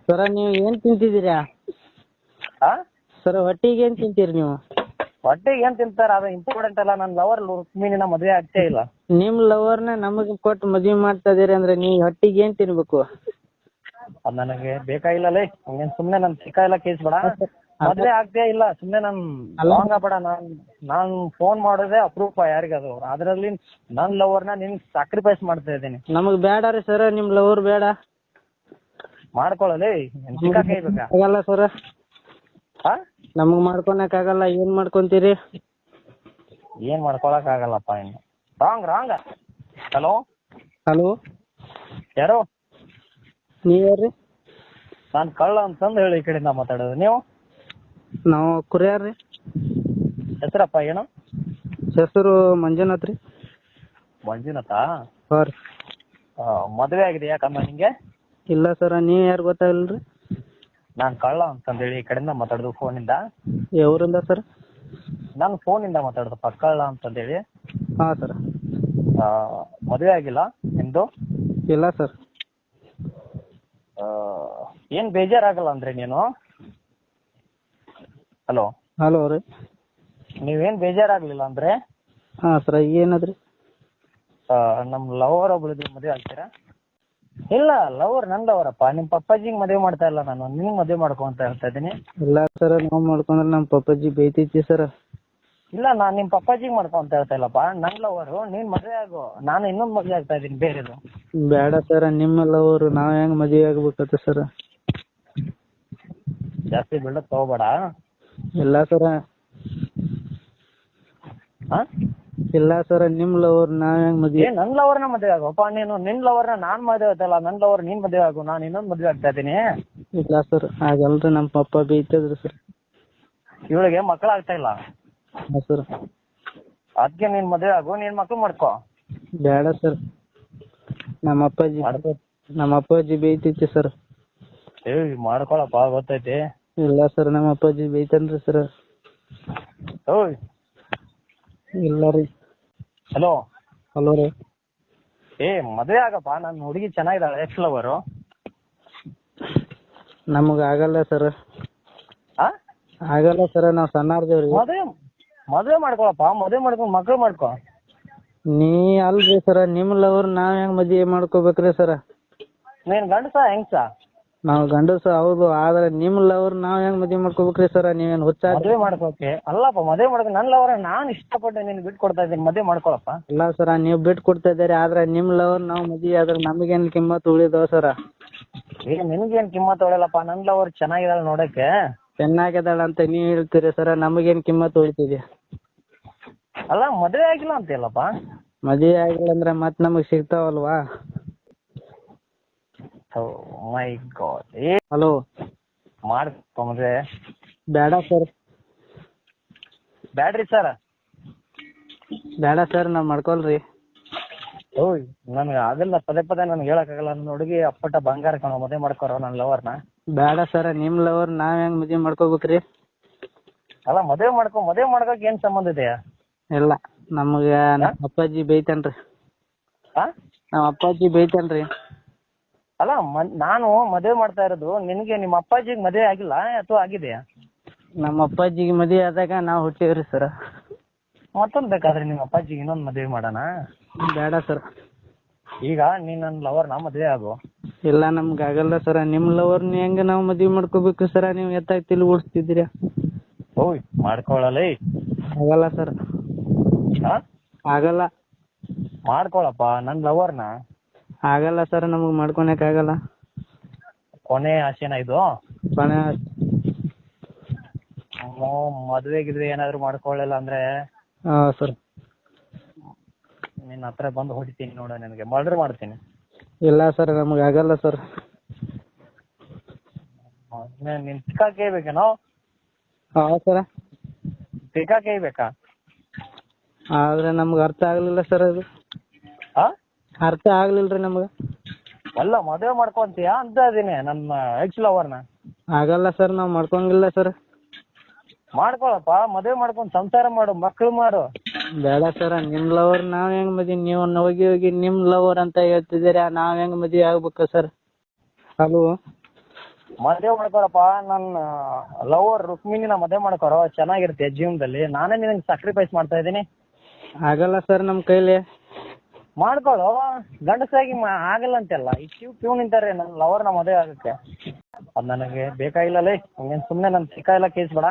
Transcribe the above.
ಸರ ನೀವು ಏನ್ ತಿಂತಿದ್ದೀರಾ? ಆ ಸರ್ ಹೊಟ್ಟಿಗೆ ಏನ್ ತಿಂತೀರಿ ನೀವು? ಹೊಟ್ಟೆಗೆ ಏನ್ ತಿಂತಾರ ಅದು ಇಂಪಾರ್ಟೆಂಟ್ ಅಲ್ಲ. ನನ್ನ ಲವರ್ ರುಕ್ಮಿಣಿನ ಮದ್ವೆ ಆಗ್ತೇ ಇಲ್ಲ. ನಿಮ್ ಲವರ್ನ ನಮಗ್ ಕೊಟ್ಟು ಮದ್ವೆ ಮಾಡ್ತಾ ಇದೀರಿ ಅಂದ್ರೆ ನೀವು ಹೊಟ್ಟಿಗೆ ಏನ್ ತಿನ್ಬೇಕು? ಅದ್ ನನಗೆ ಬೇಕಾಗಿಲ್ಲಲೇ. ನೀನ್ ಸುಮ್ನೆ ನನ್ ಸಿಕ್ಕ ಎಲ್ಲ ಕೇಸ್ ಬೇಡ. ಮದ್ವೆ ಆಗ್ತೇ ಇಲ್ಲ ಸುಮ್ನೆ ನನ್ ಲಾಂಗ್ ಬೇಡ. ನಾನ್ ಫೋನ್ ಮಾಡೋದೇ ಅಪರೂಪ ಯಾರಿಗದು. ಅದ್ರಲ್ಲಿ ನನ್ ಲವರ್ನ ನಿನ್ ಸ್ಯಾಕ್ರಿಫೈಸ್ ಮಾಡ್ತಾ ಇದ್ದೀನಿ. ನಮಗ್ ಬೇಡ ರೀ ಸರ್, ನಿಮ್ ಲವರ್ ಬೇಡ. ಮಾಡ್ಕೊಳ್ಳಲಿ ಸಿಕ್ಕ ಕೈ ಬೇಕಾ? ಆಗಲ್ಲ ಸರ್, ಹಾ ನಮಗ್ ಮಾಡ್ಕೊಳಕ್ ಆಗಲ್ಲ. ಏನ್ ಮಾಡ್ಕೊಂತೀರಿ? ಏನ್ ಮಾಡ್ಕೊಳಕ್ ಆಗಲ್ಲಪ್ಪ. ಇನ್ನು ರಾಂಗ್. ಹಲೋ ಹಲೋ, ಯಾರು? ನೀವ್ ಯಾರ್ರಿ? ನಾನ್ ಕಳ್ಳ ಅಂತಂದು ಹೇಳಿ ಈ ಕಡೆಯಿಂದ ಮಾತಾಡೋದು. ನೀವು? ನಾವು ಕುರಿಯಾರ್ ರೀ. ಹೆಸರಪ್ಪ ಏನು? ಹೆಸರು ಮಂಜುನಾಥ್ ರೀ. ಮಂಜುನಾಥ? ಹಾಂ ರೀ. ಮದುವೆ ಆಗಿದೆ ಯಾಕಮ್ಮ ನಿಂಗೆ? ಇಲ್ಲ ಸರ, ನೀವ್ ಯಾರು ಗೊತ್ತಾಗಲ್ರಿ? ನಾನ್ ಕಳ್ಳ ಅಂತಂದೇಳಿ ಈ ಕಡೆಯಿಂದ ಮಾತಾಡೋದು ಫೋನಿಂದ. ಯಾವ್ರಿಂದ ಸರ್? ನಾನು ಫೋನಿಂದ ಮಾತಾಡೋದಪ್ಪ, ಕಳ್ಳ ಅಂತಂದೇಳಿ. ಹಾಂ ಸರ್. ಮದುವೆ ಆಗಿಲ್ಲ ನಿಂದು? ಇಲ್ಲ ಸರ್. ಏನ್ ಬೇಜಾರಾಗಲ್ಲ ಅಂದ್ರೆ ನೀನು? ಹಲೋ ಹಲೋ ರೀ. ನೀವೇನ್ ಬೇಜಾರಾಗ್ಲಿಲ್ಲ ಅಂದ್ರೆ? ಹಾಂ ಸರ್, ಏನದ್ರಿ? ನಮ್ ಲವರ್ ಒಬ್ಳಿದ್ರು ಮದುವೆ ಆಗ್ತೀರಾ? ಇಲ್ಲ, ನನ್ ಲವರಪ್ಪ. ನಿಮ್ ಪಪ್ಪಾಜಿಗೆ ಮದುವೆ ಮಾಡ್ತಾ ಇಲ್ಲ ನಾನು, ನಿನ್ ಮದುವೆ ಮಾಡ್ಕೊ ಅಂತ ಹೇಳ್ತಾ ಇದ್ದೀನಿ. ಇಲ್ಲ ಸರ್, ನಾವ್ ಮಾಡ್ಕೊಂಡ್ರೆ ನಮ್ ಪಪ್ಪಾಜಿ ಬೈತೈತಿ ಸರ್. ಇಲ್ಲ, ನಾನ್ ನಿಮ್ ಪಪ್ಪಾಜಿಗೆ ಮಾಡ್ಕೊ ಅಂತ ಹೇಳ್ತಾ ಇಲ್ಲಪ್ಪ. ನನ್ ಲವರು ನೀನ್ ಮದುವೆ ಆಗು. ನಾನು ಇನ್ನೊಂದ್ ಮದುವೆ ಆಗ್ತಾ ಇದೀನಿ ಬೇರೆದು. ಬೇಡ ಸರ್, ನಿಮ್ಮ ಲವರು ನಾವ್ ಹೆಂಗ್ ಮದ್ವೆ ಆಗ್ಬೇಕತ್ತ ಸರ್? ಜಾಸ್ತಿ ಬಿಲ್ಡಪ್ ತಗೋಬೇಡ. ಇಲ್ಲ ಸರ. ಹಾ ಇಲ್ಲ ಸರ್, ನಿಮ್ ಲವರ್ ನಾವ್ ಹೆಂಗ್ ಮದ್ವೆ? ನನ್ ಲವರ್ನ ಮದುವೆ ಆಗೋಪ್ಪ ನೀನು. ನಿನ್ ಲವರ್ನ ನಾನ್ ಮದುವೆ ಆಗ್ತಲ್ಲ, ನನ್ ಲವರ್ ನೀನ್ ಮದುವೆ ಆಗು. ನಾನು ಇನ್ನೊಂದ್ ಮದುವೆ ಆಗ್ತಾ ಇದೀನಿ. ಇಲ್ಲ ಸರ್, ಹಾಗಲ್ರಿ. ನಮ್ ಪಪ್ಪ ಬೈತದ್ರಿ ಸರ್. ಇವಳಿಗೆ ಮಕ್ಕಳಾಗ್ತಾ ಇಲ್ಲ. ಹಾಂ ಸರ್. ಅದಕ್ಕೆ ನೀನ್ ಮದುವೆ ಆಗು, ನೀನ್ ಮಕ್ಳು ಮಾಡ್ಕೋ. ಬೇಡ ಸರ್, ನಮ್ಮ ಅಪ್ಪಾಜಿ ಬೈತೈತಿ ಸರ್. ಮಾಡ್ಕೊಳಪ್ಪ, ಗೊತ್ತೈತಿ. ಇಲ್ಲ ಸರ್, ನಮ್ಮ ಅಪ್ಪಾಜಿ ಬೈತನ್ರಿ ಸರ್. ಓಯ್ ಇಲ್ಲ ರೀ. ಹಲೋ ಹಲೋ ರೀ. ಮದುವೆ ಆಗಪ್ಪ. ನನ್ನ ಹುಡುಗಿ ಚೆನ್ನಾಗಿದ್ದಾಳೆ, ಎಕ್ಸ್ ಲವರು. ನಮಗ ಆಗಲ್ಲ ಸರ್. ಆಗಲ್ಲ ಸರ್, ನಾವ್ ಸಣ್ಣಾರ್ದೇವ್ರಿ. ಮದುವೆ ಮಾಡ್ಕೊಳಪ್ಪ. ಮದುವೆ ಮಾಡ್ಕೊಂಡು ಮಕ್ಳು ಮಾಡ್ಕೊ. ನೀ ಅಲ್ರಿ ಸರ, ನಿಮ್ ಲವರ್ ನಾವ್ ಹೆಂಗ್ ಮದ್ವೆ ಮಾಡ್ಕೋಬೇಕ್ರಿ ಸರ? ನೀನ್ ಗಂಡಸ ಹೆಂಗ್ಸ? ನಾವ್ ಗಂಡಸ ಹೌದು, ಆದ್ರೆ ನಿಮ್ ಲವರ್ ನಾವ್ ಹೆಂಗ್ ಮದ್ವೆ ಮಾಡ್ಕೋಬೇಕ್ರಿ ಸರ? ನೀವೇನ್ ಹುಚ್ಚ? ಮದುವೆ ಮಾಡ್ಕೋಕೆ ಅಲ್ಲಪ್ಪ, ಮದುವೆ ಮಾಡ್ಕೊ. ನನ್ ಲವರ್ ನಾನ್ ಇಷ್ಟಪಟ್ಟು ನೀನ್ ಬಿಟ್ಟು ಕೊಡ್ತಾ ಇದ್ದೀನಿ. ಮದುವೆ ಮಾಡ್ಕೊಳಪ್ಪ. ಇಲ್ಲ ಸರ, ನೀವ್ ಬಿಟ್ಟು ಕೊಡ್ತಾ ಇದ್ದೀರಿ, ಆದ್ರೆ ನಿಮ್ ಲವರ್ ನಾವ್ ಮದ್ವೆ ಆದ್ರೆ ನಮಗೇನ್ ಕಿಮ್ಮತ್ ಉಳಿದವ ಸರ? ನಿನ್ಗೇನ್ ಕಿಮ್ಮತ್ ಉಳಿಯಲ್ಲಪ್ಪ. ನನ್ ಲವರ್ ಚೆನ್ನಾಗಿದ್ದಾಳೆ ನೋಡಕ್ಕೆ. ಚೆನ್ನಾಗಿದ್ದಾಳ ಅಂತ ನೀವ್ ಹೇಳ್ತೀರಿ ಸರ, ನಮಗೇನ್ ಕಿಮ್ಮತ್ ಉಳಿತಿದೆ? ಅಲ್ಲ, ಮದುವೆ ಆಗಿಲ್ಲ ಅಂತೀಯಲ್ಲಪ್ಪ. ಮದ್ವೆ ಆಗಿಲ್ಲ ಅಂದ್ರೆ ಮತ್ ನಮಗ್ ಸಿಗ್ತಾವಲ್ವಾ? ಮೈ ಗಾಡ್. ಹಲೋ, ಮಾಡ್ಕೊ ಮದುವೆ. ಬೇಡ ಸರ್. ಬ್ಯಾಡ್ರಿ ಸರ್. ಬೇಡ ಸರ್, ನಾವ್ ಮಾಡ್ಕೊಲ್ರಿ. ಓಯ್ ನನ್ಗೆ ಅದೆಲ್ಲ ಪದೇ ನನ್ಗೆ ಹೇಳಕ್ಕಾಗಲ್ಲ. ನನ್ನ ಹುಡುಗಿ ಅಪ್ಪಟ ಬಂಗಾರ ಕಣೋ. ಮದುವೆ ಮಾಡ್ಕೊರೋ ನನ್ನ ಲವರ್ನ. ಬೇಡ ಸರ್, ನಿಮ್ ಲವರ್ ನಾವ್ ಹೆಂಗ್ ಮದ್ವೆ ಮಾಡ್ಕೋಬೇಕ್ರಿ? ಅಲ್ಲ, ಮದುವೆ ಮಾಡ್ಕೋಕ್ ಏನ್ ಸಂಬಂಧ ಇದೆಯಾ? ಇಲ್ಲ, ನಮ್ಗ ನಮ್ಮ ಅಪ್ಪಾಜಿ ಬೈತನ್ರಿ. ನಮ್ಮ ಅಪ್ಪಾಜಿ ಬೈತನ್ರಿ. ಅಲ್ಲ, ನಾನು ಮದುವೆ ಮಾಡ್ತಾ ಇರೋದು ನಿನಗೆ. ನಿಮ್ಮ ಅಪ್ಪಾಜಿಗೆ ಮದುವೆ ಆಗಿಲ್ಲ ಅಥವಾ ಆಗಿದೆಯಾ? ನಮ್ಮ ಅಪ್ಪಾಜಿಗೆ ಮದುವೆ ಆದಾಗ ನಾವ್ ಹುಟ್ಟಿವ್ರಿ ಸರ್. ಮತ್ತೊಂದು ಬೇಕಾದ್ರೆ ನಿಮ್ಮ ಅಪ್ಪಾಜಿಗೆ ಇನ್ನೊಂದು ಮದುವೆ ಮಾಡೋಣ? ಬೇಡ ಸರ್. ಈಗ ನೀನ್ ನನ್ನ ಲವರ್ನ ಮದುವೆ ಆಗು. ಇಲ್ಲ, ನಮ್ಗೆ ಆಗಲ್ಲ ಸರ. ನಿಮ್ ಲವರ್ನ ಹೆಂಗ ನಾವ್ ಮದ್ವೆ ಮಾಡ್ಕೋಬೇಕು ಸರ? ನೀವು ಎತ್ತಾಗಿ ತಿಳಿ ಓಡಿಸ್ತಿದ್ದೀರಾ. ಓಯ್ ಮಾಡ್ಕೊಳ್ಳಲಿ. ಆಗಲ್ಲ ಸರ್. ಆಗಲ್ಲ. ಮಾಡ್ಕೊಳಪ್ಪ ನನ್ನ ಲವರ್ನ. ಆಗಲ್ಲ ಸರ್, ನಮಗ್ ಮಾಡ್ಕೊಳಕ್ ಆಗಲ್ಲ. ಕೊನೆ ಆಸೆನ ಇದು? ಕೊನೆ ಮದ್ವೆ ಗಿದ್ವೆ ಏನಾದ್ರು ಮಾಡ್ಕೊಳ್ಳಿಲ್ಲ ಅಂದ್ರೆ ಸರ್ ನಿನ್ನ ಹತ್ರ ಬಂದು ಹೊಡಿತೀನಿ ನೋಡ. ನಿನಗೆ ಮರ್ಡರ್ ಮಾಡ್ತೀನಿ. ಇಲ್ಲ ಸರ್, ನಮಗ್ ಆಗಲ್ಲ ಸರ್. ನಿನ್ ಟಿಕಾ ಕೇಳ್ಬೇಕೇನೋ? ಸರ, ಟಿಕಾ ಕೇಳ್ಬೇಕಾ? ಆದ್ರೆ ನಮ್ಗೆ ಅರ್ಥ ಆಗ್ಲಿಲ್ಲ ಸರ್. ಅದು ಅರ್ಥ ಆಗ್ಲಿಲ್ರಿ ನಮ್ಗ. ಅಲ್ಲ, ಮದುವೆ ಮಾಡ್ಕೊಂತೀಯಾ ಅಂತ ಇದೀನಿ ನನ್ನ ಎಕ್ಸ್ ಲವರ್ನ. ಆಗಲ್ಲ ಸರ್, ನಾವ್ ಮಾಡ್ಕೊಂಗಿಲ್ಲ ಸರ್. ಮಾಡ್ಕೊಳಪ್ಪ, ಮದುವೆ ಮಾಡ್ಕೊಂಡು ಸಂಸಾರ ಮಾಡು, ಮಕ್ಳು ಮಾಡು. ಬೇಡ ಸರ, ನಿಮ್ ಲವರ್ ನಾವ್ ಹೆಂಗ್ ಮದ್ವೆ? ನೀವು ಹೋಗಿ ನಿಮ್ ಲವರ್ ಅಂತ ಹೇಳ್ತಿದ್ದೀರಾ, ನಾವ್ ಹೆಂಗ್ ಮದ್ವೆ ಆಗ್ಬೇಕು ಸರ್? ಹಲೋ ಮದುವೆ ಮಾಡ್ಕೊಳಪ್ಪ, ನನ್ನ ಲವರ್ ರುಕ್ಮಿಣಿನ ಮದುವೆ ಮಾಡ್ಕೊರೋ, ಚೆನ್ನಾಗಿರ್ತೀಯ ಜೀವನದಲ್ಲಿ. ನಾನೇ ನಿನಗೆ ಸ್ಯಾಕ್ರಿಫೈಸ್ ಮಾಡ್ತಾ ಇದ್ದೀನಿ. ಆಗಲ್ಲ ಸರ್ ನಮ್ಮ ಕೈಲಿ. ಮಾಡ್ಕೊಳ್ಳೋ, ಗಂಡಸಾಗಿ ಆಗಲ್ಲ ಅಂತೆಲ್ಲ. ಈ ಕ್ಯೂ ನಿಂತಾರೆ ನನ್ನ ಲವರ್ನ ಮದುವೆ ಆಗಕ್ಕೆ. ಅದು ನನಗೆ ಬೇಕಾಗಿಲ್ಲ ಲೇ. ಹಂಗೇನು ಸುಮ್ಮನೆ ನನ್ನ ಸಿಕ್ಕ ಎಲ್ಲ ಕೇಸ್ ಬೇಡ.